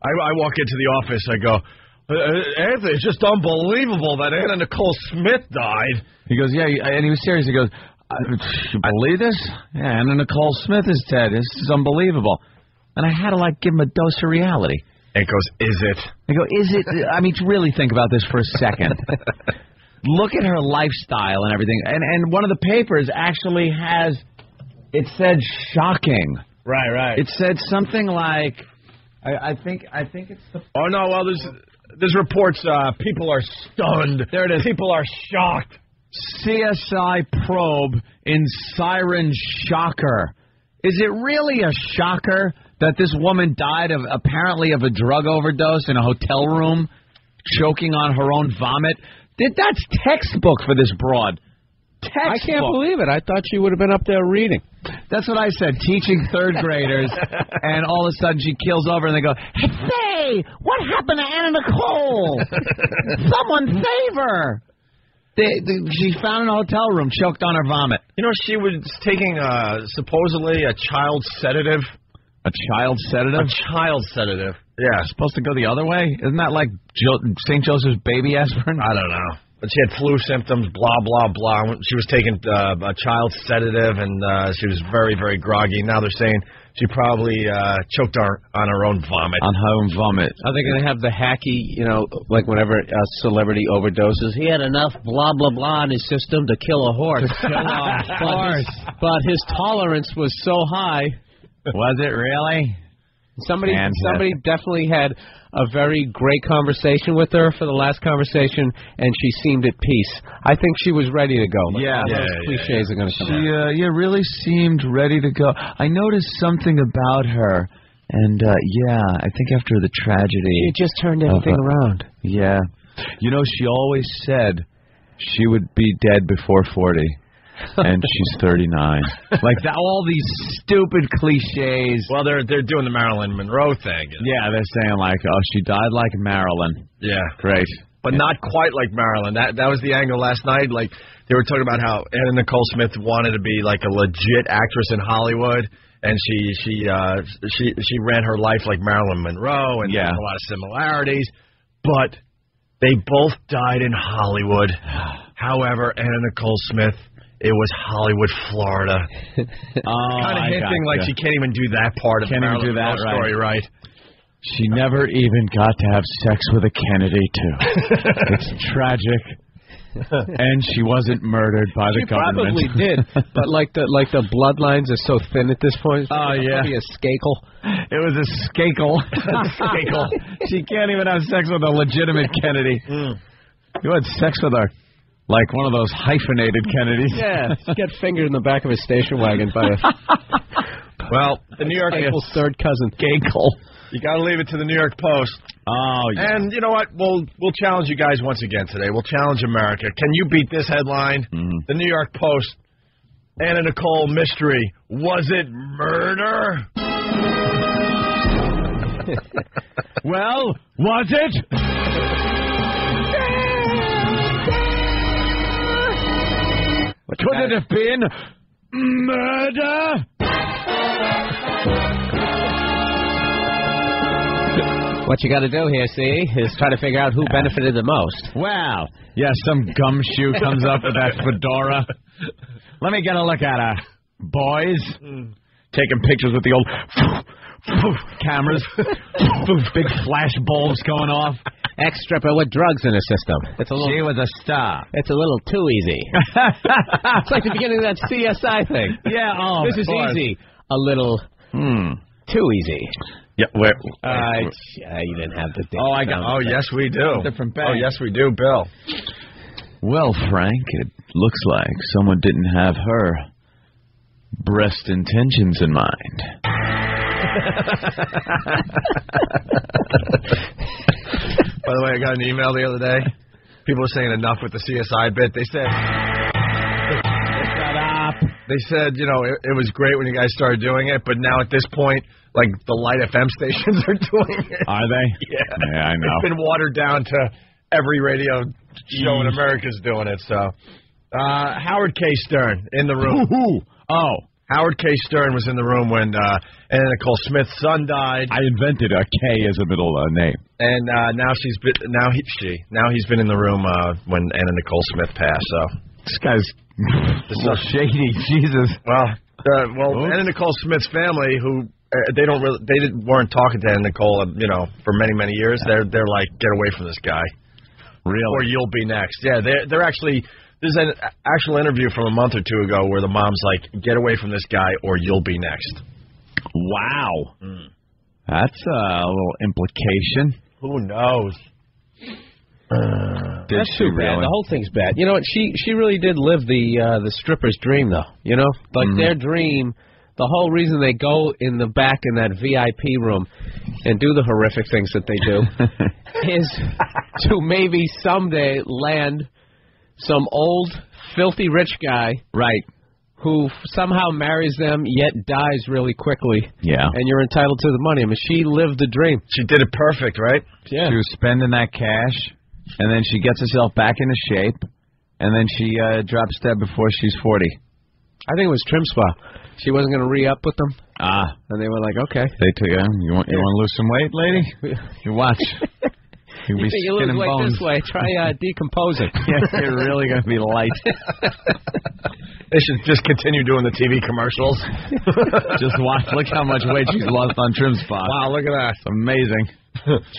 I walk into the office. I go, Anthony, it's just unbelievable that Anna Nicole Smith died. He goes, yeah, and he was serious. He goes, you believe this? Yeah, Anna Nicole Smith is dead. This is unbelievable. And I had to, give him a dose of reality. And he goes, is it? I go, is it? I mean, really think about this for a second. Look at her lifestyle and everything. And one of the papers actually has, it said shocking. Right. It said something like, I think it's the... Oh, no, well, there's reports people are stunned. There it is. People are shocked. CSI probe in siren shocker. Is it really a shocker that this woman died apparently of a drug overdose in a hotel room, choking on her own vomit? That's textbook for this broad. Textbook. I can't believe it. I thought she would have been up there reading. That's what I said, teaching third graders, and all of a sudden she keels over and they go, hey, what happened to Anna Nicole? Someone save her. She found in a hotel room, choked on her vomit. You know, she was taking supposedly a child sedative. A child sedative? A child sedative. Yeah. It's supposed to go the other way? Isn't that like St. Joseph's baby aspirin? I don't know. But she had flu symptoms, blah, blah, blah. She was taking a child sedative, and she was very, very groggy. Now they're saying she probably choked on her own vomit. On her own vomit. Are they going to have the hacky, like whenever a celebrity overdoses, he had enough blah, blah, blah in his system to kill a horse. But his tolerance was so high. Was it really? Somebody definitely had a very great conversation with her for the last conversation, and she seemed at peace. I think she was ready to go. Cliches are going to come out. She really seemed ready to go. I noticed something about her, and I think after the tragedy... It just turned everything around. Yeah. She always said she would be dead before 40. And she's 39. Like that, all these stupid cliches. Well, they're doing the Marilyn Monroe thing. Yeah, they're saying she died like Marilyn. Yeah, great, but not quite like Marilyn. That was the angle last night. Like they were talking about how Anna Nicole Smith wanted to be like a legit actress in Hollywood, and she ran her life like Marilyn Monroe, and there's a lot of similarities. But they both died in Hollywood. However, Anna Nicole Smith. It was Hollywood, Florida. Kind of hinting like she can't even do that part of the Marilyn Monroe story, right? She never even got to have sex with a Kennedy, too. It's tragic. And she wasn't murdered by the government. She probably did, but like the bloodlines are so thin at this point. Oh yeah, probably a skakel. It was a skakel. Skakel. She can't even have sex with a legitimate Kennedy. You had sex with her. Like one of those hyphenated Kennedys. Yeah, get fingered in the back of a station wagon by a... Well, the New York... Gakel's third cousin. Gakel. You got to leave it to the New York Post. Oh, yeah. And you know what? We'll challenge you guys once again today. We'll challenge America. Can you beat this headline? The New York Post. Anna Nicole mystery. Was it murder? Well, was it? Could it have been murder? What you got to do here, see, is try to figure out who benefited the most. Well, some gumshoe comes up with that fedora. Let me get a look at her. Boys, taking pictures with the old cameras, big flash bulbs going off. Ex-stripper with drugs in her system. She was a star. It's a little too easy. It's like the beginning of that CSI thing. Yeah, this is easy. A little too easy. Yeah, where? You didn't have the... Oh, I got. Oh, yes, we do. Different bag. Oh, yes, we do, Bill. Well, Frank, it looks like someone didn't have her breast intentions in mind. By the way, I got an email the other day. People were saying enough with the CSI bit. They said, shut up. They said, it was great when you guys started doing it, but now at this point, like the Light FM stations are doing it. Are they? Yeah, I know. It's been watered down to every radio show in America's doing it. So, Howard K. Stern in the room. Oh, Howard K. Stern was in the room when Anna Nicole Smith's son died. I invented a K as a middle name. And now he's been in the room when Anna Nicole Smith passed. So this guy's so shady. Jesus. Well, Anna Nicole Smith's family, who weren't talking to Anna Nicole, for many years. They're like, get away from this guy. Really? Or you'll be next. Yeah, they're actually. There's an actual interview from a month or two ago where the mom's like, get away from this guy or you'll be next. Wow. That's a little implication. Who knows? That's too bad. The whole thing's bad. You know what? She really did live the stripper's dream, though. Their dream. The whole reason they go in the back in that VIP room and do the horrific things that they do is to maybe someday land some old, filthy rich guy, right, who somehow marries them yet dies really quickly. Yeah. And you're entitled to the money. I mean, she lived the dream. She did it perfect, right? Yeah. She was spending that cash, and then she gets herself back into shape, and then she drops dead before she's 40. I think it was Trim Spa. She wasn't going to re-up with them. And they were like, okay. They took you want to lose some weight, lady? You watch. You think you lose weight this way? Try decomposing. Yeah, you're really going to be light. They should just continue doing the TV commercials. Just watch. Look how much weight she's lost on Trim Spa. Wow, look at that. It's amazing.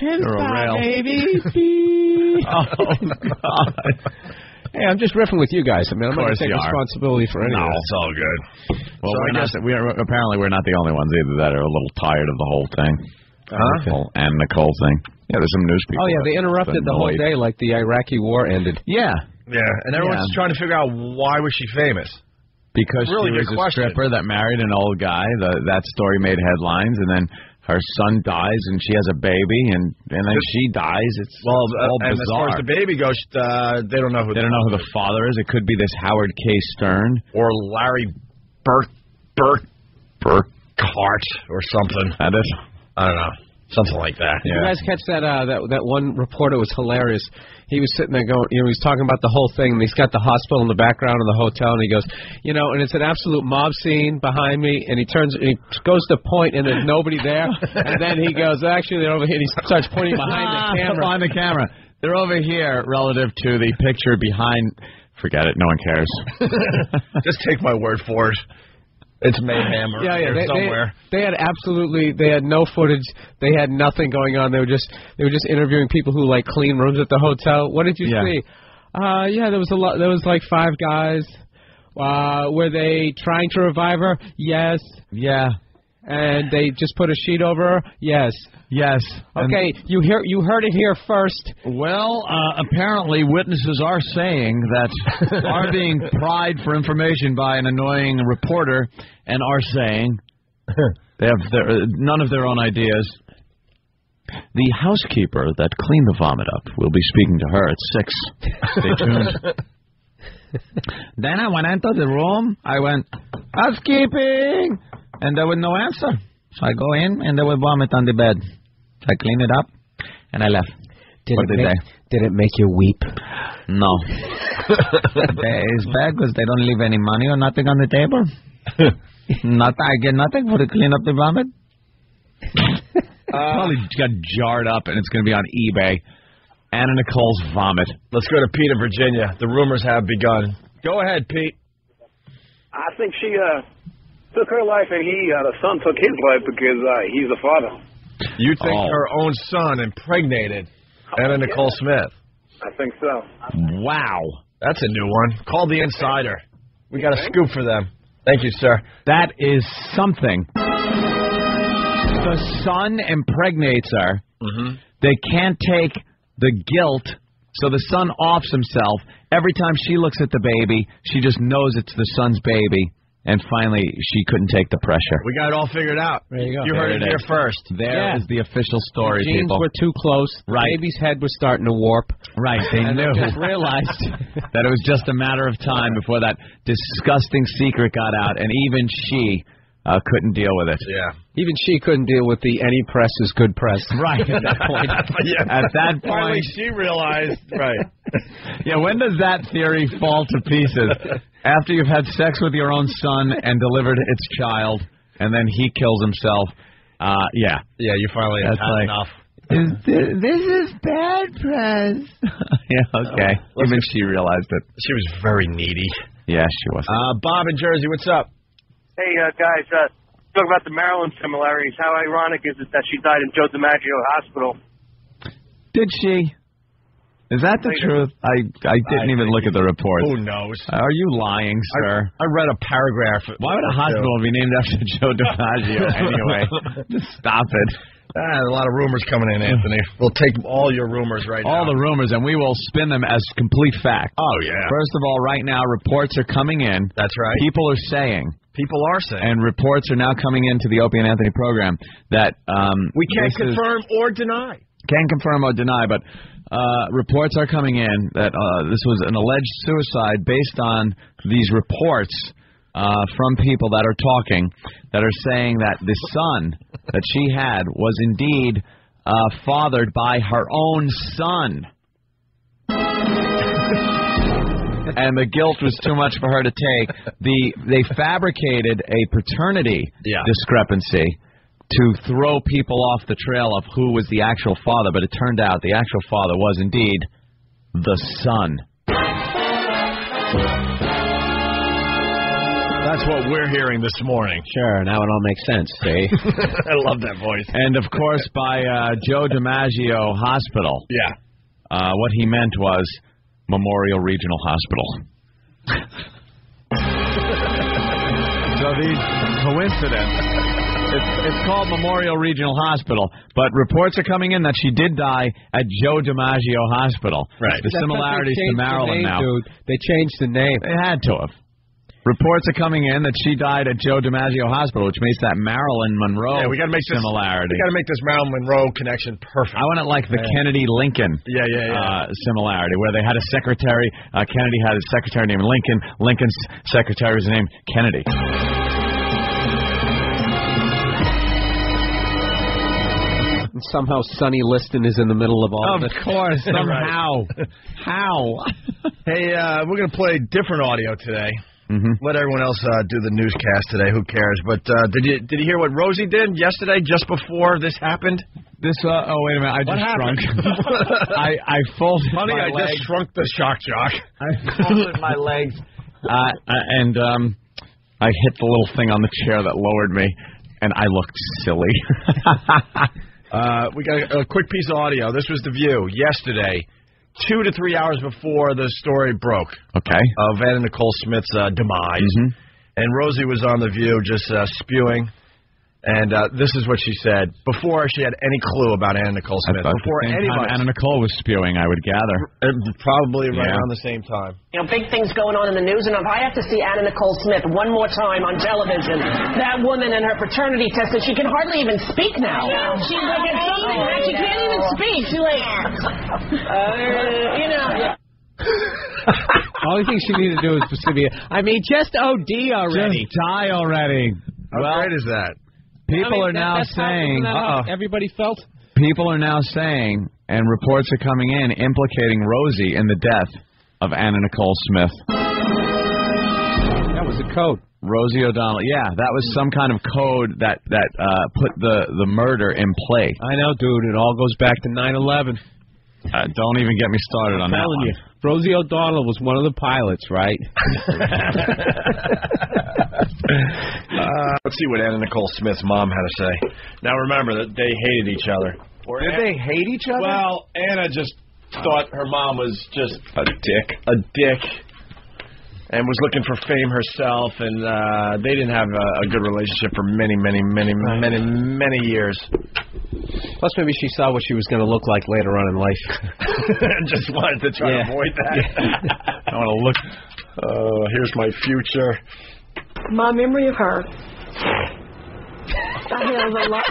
Trim Spa, baby. Oh, God. Hey, I'm just riffing with you guys. I mean, I'm not going to take responsibility for anything. No, it's all good. Well, apparently we're not the only ones either that are a little tired of the whole thing. And Nicole thing. Yeah, there's some news people. Oh, yeah, they interrupted the whole day like the Iraqi war ended. Yeah. Yeah, and everyone's trying to figure out why was she famous. Because she was a stripper that married an old guy. That story made headlines, and then her son dies, and she has a baby, and then she dies. It's all bizarre. And as far as the baby goes, they don't know who. They don't know who the father is. It could be this Howard K. Stern or Larry Burkhart or something. That is, I don't know, something like that. Yeah. You guys catch that one reporter was hilarious. He was sitting there going, he was talking about the whole thing, and he's got the hospital in the background of the hotel, and he goes, and it's an absolute mob scene behind me, and he goes to point, and there's nobody there, and then he goes, actually, they're over here, and he starts pointing behind the camera. Behind the camera. They're over here relative to the picture behind. Forget it, no one cares. Just take my word for it. It's mayhem somewhere. They had no footage. They had nothing going on. They were just interviewing people who like clean rooms at the hotel. What did you see? There was a lot. There was like 5 guys. Were they trying to revive her? Yes. Yeah. And they just put a sheet over her? Yes. Yes. Okay, you heard it here first. Well, apparently witnesses are saying that are being pried for information by an annoying reporter and are saying they have none of their own ideas. The housekeeper that cleaned the vomit up will be speaking to her at 6. Stay tuned. Then I went into the room. I went, housekeeping! And there was no answer. So I go in, and there was vomit on the bed. So I cleaned it up, and I left. Did it make you weep? No. It's bad because they don't leave any money or nothing on the table. I get nothing for to clean up the vomit. Probably got jarred up, and it's going to be on eBay. Anna Nicole's vomit. Let's go to Pete in Virginia. The rumors have begun. Go ahead, Pete. I think she took her life, and the son took his life because he's the father. You think her own son impregnated Anna Nicole Smith? I think so. Wow. That's a new one. Call the Insider. We got a scoop for them. Thank you, sir. That is something. The son impregnates her. Mm-hmm. They can't take the guilt, so the son offs himself. Every time she looks at the baby, she just knows it's the son's baby. And finally, she couldn't take the pressure. We got it all figured out. There you go. You heard it here first. There is the official story, the genes were too close. Right. The baby's head was starting to warp. Right. They knew. They just realized that it was just a matter of time before that disgusting secret got out. And even she couldn't deal with it. Yeah. Even she couldn't deal with the any press is good press. Right. At that point. At that point. Finally, she realized. Right. Yeah, when does that theory fall to pieces? After you've had sex with your own son and delivered its child, and then he kills himself. Yeah. Yeah, you finally have had enough. This is bad press. Yeah, okay. Even she realized it. She was very needy. Yeah, she was. Bob in Jersey, what's up? Hey, guys, talk about the Maryland similarities. How ironic is it that she died in Joe DiMaggio Hospital? Did she? Is that the truth? I didn't even look at the report. Who knows? Are you lying, sir? I read a paragraph. Why would a hospital be named after Joe DiMaggio anyway? Just stop it. A lot of rumors coming in, Anthony. We'll take all your rumors right now. All the rumors, and we will spin them as complete fact. Oh, yeah. First of all, right now, reports are coming in. That's right. People are saying. And reports are now coming into the Opie and Anthony program that... we can't confirm or deny. Can't confirm or deny, but reports are coming in that this was an alleged suicide based on these reports from people that are talking, that are saying that the son that she had was indeed fathered by her own son. And the guilt was too much for her to take. They fabricated a paternity discrepancy to throw people off the trail of who was the actual father, but it turned out the actual father was indeed the son. That's what we're hearing this morning. Sure, now it all makes sense, see? I love that voice. And, of course, by Joe DiMaggio Hospital. Yeah. What he meant was Memorial Regional Hospital. So these coincidence. It's called Memorial Regional Hospital, but reports are coming in that she did die at Joe DiMaggio Hospital. Right. The similarities to Maryland now. Dude. They changed the name. They had to have. Reports are coming in that she died at Joe DiMaggio Hospital, which makes that Marilyn Monroe similarity. We got to make this Marilyn Monroe connection perfect. I want it like the Kennedy-Lincoln similarity, where they had a secretary. Kennedy had a secretary named Lincoln. Lincoln's secretary was named Kennedy. And somehow Sonny Liston is in the middle of all of it. Of course, somehow. How? Hey, we're going to play different audio today. Mm-hmm. Let everyone else do the newscast today. Who cares? But did you hear what Rosie did yesterday, just before this happened? This oh wait a minute! I just shrunk. I folded Honey, my I legs. just shrunk the shock jock. I folded my legs, and I hit the little thing on the chair that lowered me, and I looked silly. We got a quick piece of audio. This was The View yesterday. 2 to 3 hours before the story broke. Okay. Of Anna Nicole Smith's demise. Mm-hmm. And Rosie was on The View just spewing. And this is what she said before she had any clue about Anna Nicole Smith. Before anybody. Anna Nicole was spewing, I would gather. Probably right around the same time. You know, big things going on in the news, and if I have to see Anna Nicole Smith one more time on television, that woman and her paternity test, and she can hardly even speak now. She's like at something, man. She can't even speak. She's like, you know. The only thing she needed to do is to be, just OD already. Just die already. How great is that? People are now saying, everybody felt? People are now saying, and reports are coming in, implicating Rosie in the death of Anna Nicole Smith. That was a code. Rosie O'Donnell. Yeah, that was some kind of code that put the murder in play. I know, dude. It all goes back to 9/11. Don't even get me started on that one. You, Rosie O'Donnell was one of the pilots, right? Let's see what Anna Nicole Smith's mom had to say. Now remember that they hated each other. Did they hate each other? Well, Anna just thought her mom was just a dick, and was looking for fame herself, and they didn't have a good relationship for many years. Plus, maybe she saw what she was going to look like later on in life. And just wanted to try to avoid that. I want to look. Here's my future. My memory of her. I have a lot.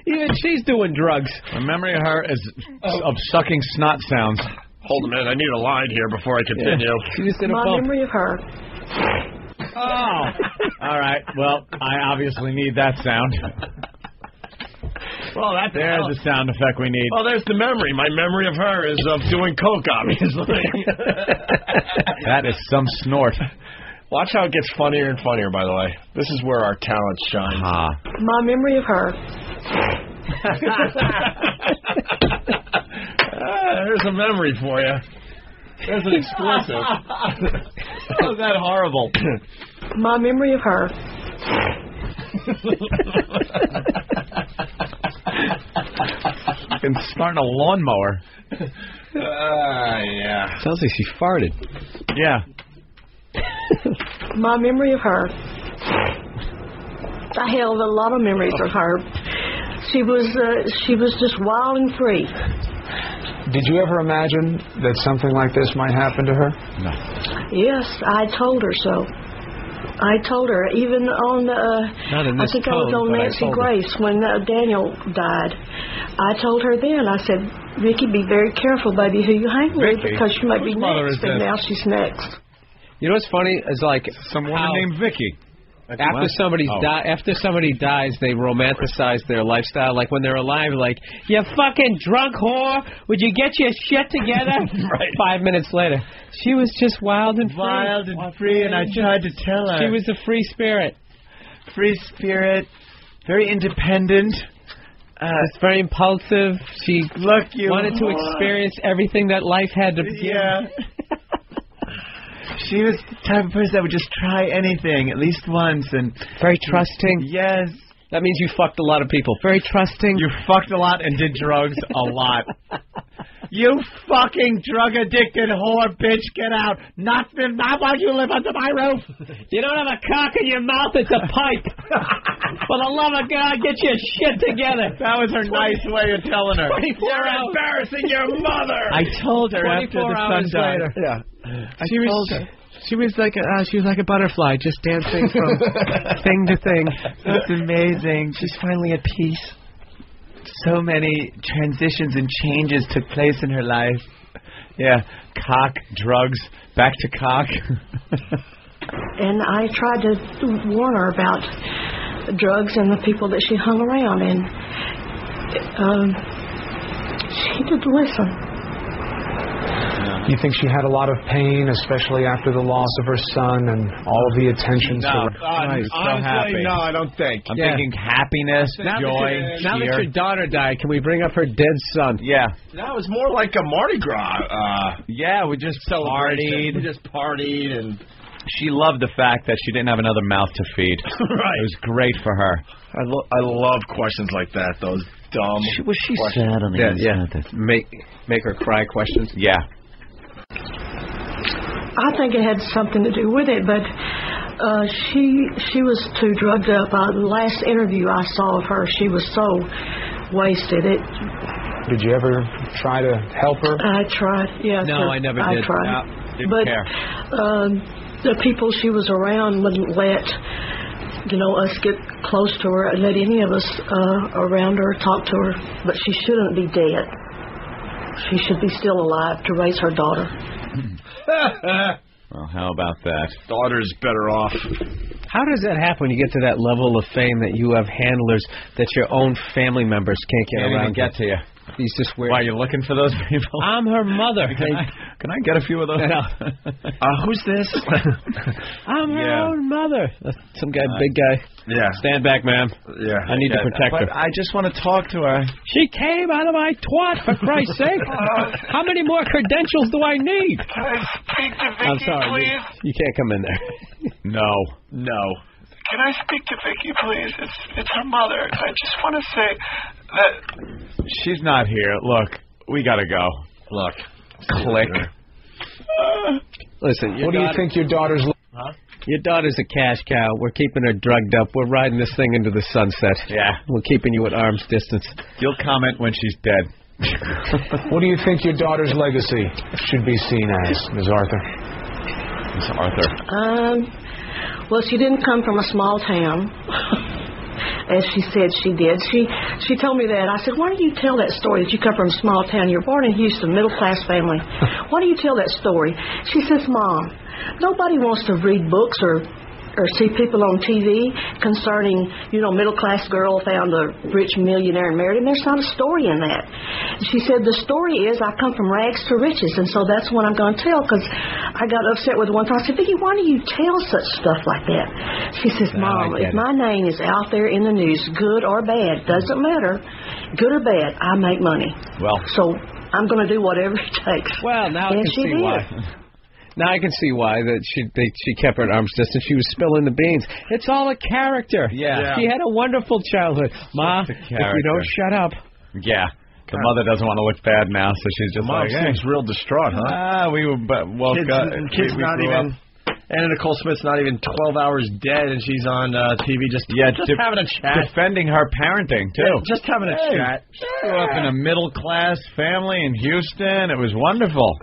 Even she's doing drugs. My memory of her is of sucking snot sounds. Hold a minute, I need a line here before I continue. My memory of her. Oh. All right. Well, I obviously need that sound. Well, there's the sound effect we need. Well, there's the memory. My memory of her is of doing coke, obviously. That is some snort. Watch how it gets funnier and funnier, by the way. This is where our talents shine. My memory of her. There's a memory for you. There's an exclusive. How is that horrible? My memory of her. Fucking starting a lawnmower. Yeah. Sounds like she farted. Yeah. My memory of her. I held a lot of memories of her. She was just wild and free. Did you ever imagine that something like this might happen to her? No. Yes, I told her so. I told her, even on, I think I was on Nancy Grace when Daniel died. I told her then, I said, Vicky, be very careful, baby, who you hang with, because she might be next, and now she's next. You know what's funny? Is like some woman named Vicky. After somebody dies, they romanticize their lifestyle. Like when they're alive, like, you fucking drunk whore, would you get your shit together? Right. 5 minutes later, she was just wild and free. And I tried to tell her. She was a free spirit. Free spirit, very independent. It's very impulsive. She wanted to experience everything that life had to give. Yeah. She was the type of person that would just try anything, at least once, and very trusting. Yes. That means you fucked a lot of people. Very trusting. You fucked a lot and did drugs a lot. You fucking drug-addicted whore, bitch, get out. Not while you live under my roof. You don't have a cock in your mouth, it's a pipe. For the love of God, get your shit together. That was her nice way of telling her. 24 You're hours. Embarrassing your mother. I told her 24 after the sun hours died. later. Yeah. She was like a butterfly, just dancing from thing to thing. That's amazing. She's finally at peace. So many transitions and changes took place in her life. Yeah, cock, drugs, back to cock. And I tried to warn her about drugs and the people that she hung around, and she didn't listen. You think she had a lot of pain, especially after the loss of her son and all of the attention to her? Honestly, no, I don't think. I'm thinking happiness, joy, Now that your daughter died, can we bring up her dead son? Yeah. That was more like a Mardi Gras. Yeah, we just partied. We just partied, and she loved the fact that she didn't have another mouth to feed. Right. It was great for her. I love questions like that. Those dumb. Was she sad on the inside? Make her cry questions. Yeah. I think it had something to do with it, but she was too drugged up. The last interview I saw of her, she was so wasted. Did you ever try to help her? I tried, yes. No, I never did. I tried. No, but care. The people she was around wouldn't let us get close to her and let any of us around her talk to her. But she shouldn't be dead. She should be still alive to raise her daughter. Well, how about that? Daughter's better off. How does that happen when you get to that level of fame that you have handlers that your own family members can't get around? Get to you. He's just weird. Why, you looking for those people? I'm her mother. Can I get a few of those? Who's this? I'm her own mother. Some guy, big guy. Yeah. Stand back, ma'am. Yeah. I need to protect her. I just want to talk to her. She came out of my twat, for Christ's sake. How many more credentials do I need? Can I speak to Vicky, I'm sorry. please? You can't come in there. No. Can I speak to Vicky, please? It's her mother. I just want to say that... She's not here. Look, we got to go. Look. Click. Listen, What do you think your daughter's... Your daughter's a cash cow. We're keeping her drugged up. We're riding this thing into the sunset. Yeah. We're keeping you at arm's distance. You'll comment when she's dead. What do you think your daughter's legacy should be seen as, Ms. Arthur? Ms. Arthur. Well, she didn't come from a small town, as she said she did. She told me that. I said, why do you tell that story that you come from a small town? You're born in Houston, middle-class family. Why do you tell that story? She says, Mom, nobody wants to read books or or see people on TV concerning, middle-class girl found a rich millionaire and married him. There's not a story in that. She said, the story is I come from rags to riches, and so that's what I'm going to tell, because I got upset with one time. I said, Vicki, why do you tell such stuff like that? She says, Mom, if my name is out there in the news, good or bad, doesn't matter, good or bad, I make money. Well, so I'm going to do whatever it takes. Well, now I can see why. Now I can see why that she kept her at arm's distance. She was spilling the beans. It's all a character. Yeah. She had a wonderful childhood. Ma, if you don't shut up. Yeah. The mother doesn't want to look bad now, so she's just Mom like, seems real distraught, huh? Kids not even. Anna Nicole Smith's not even 12 hours dead, and she's on TV just having a chat. Defending her parenting, too. Yeah, just having a chat. She grew up in a middle-class family in Houston. It was wonderful.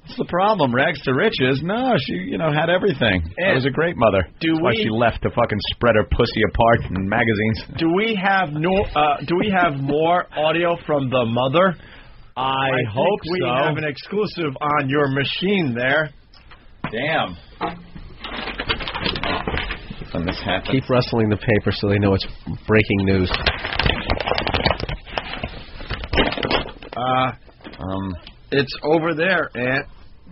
What's the problem? Rags to riches? No, she, had everything. She was a great mother. That's why she left to fucking spread her pussy apart in magazines. Do we have more audio from the mother? I hope we have an exclusive on your machine there. Damn. When this happens. Keep rustling the paper so they know it's breaking news. It's over there, Aunt.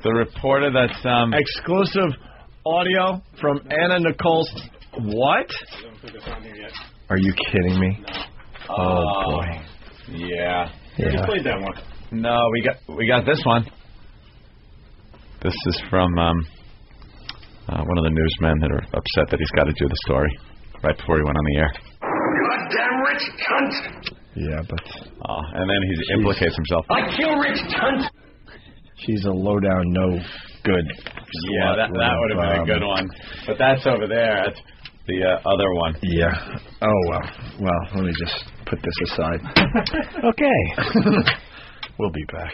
The reporter that's exclusive audio from Anna Nicole's. What? Are you kidding me? Oh boy. Yeah. You played that one. No, we got this one. This is from one of the newsmen that are upset that he's got to do the story right before he went on the air. Goddamn rich cunt! Yeah, but... and then he implicates himself. I kill rich cunt! She's a low-down, no-good. Yeah, that would have been a good one. But that's over there. That's the other one. Yeah. Oh, well. Well, let me just put this aside. Okay. We'll be back.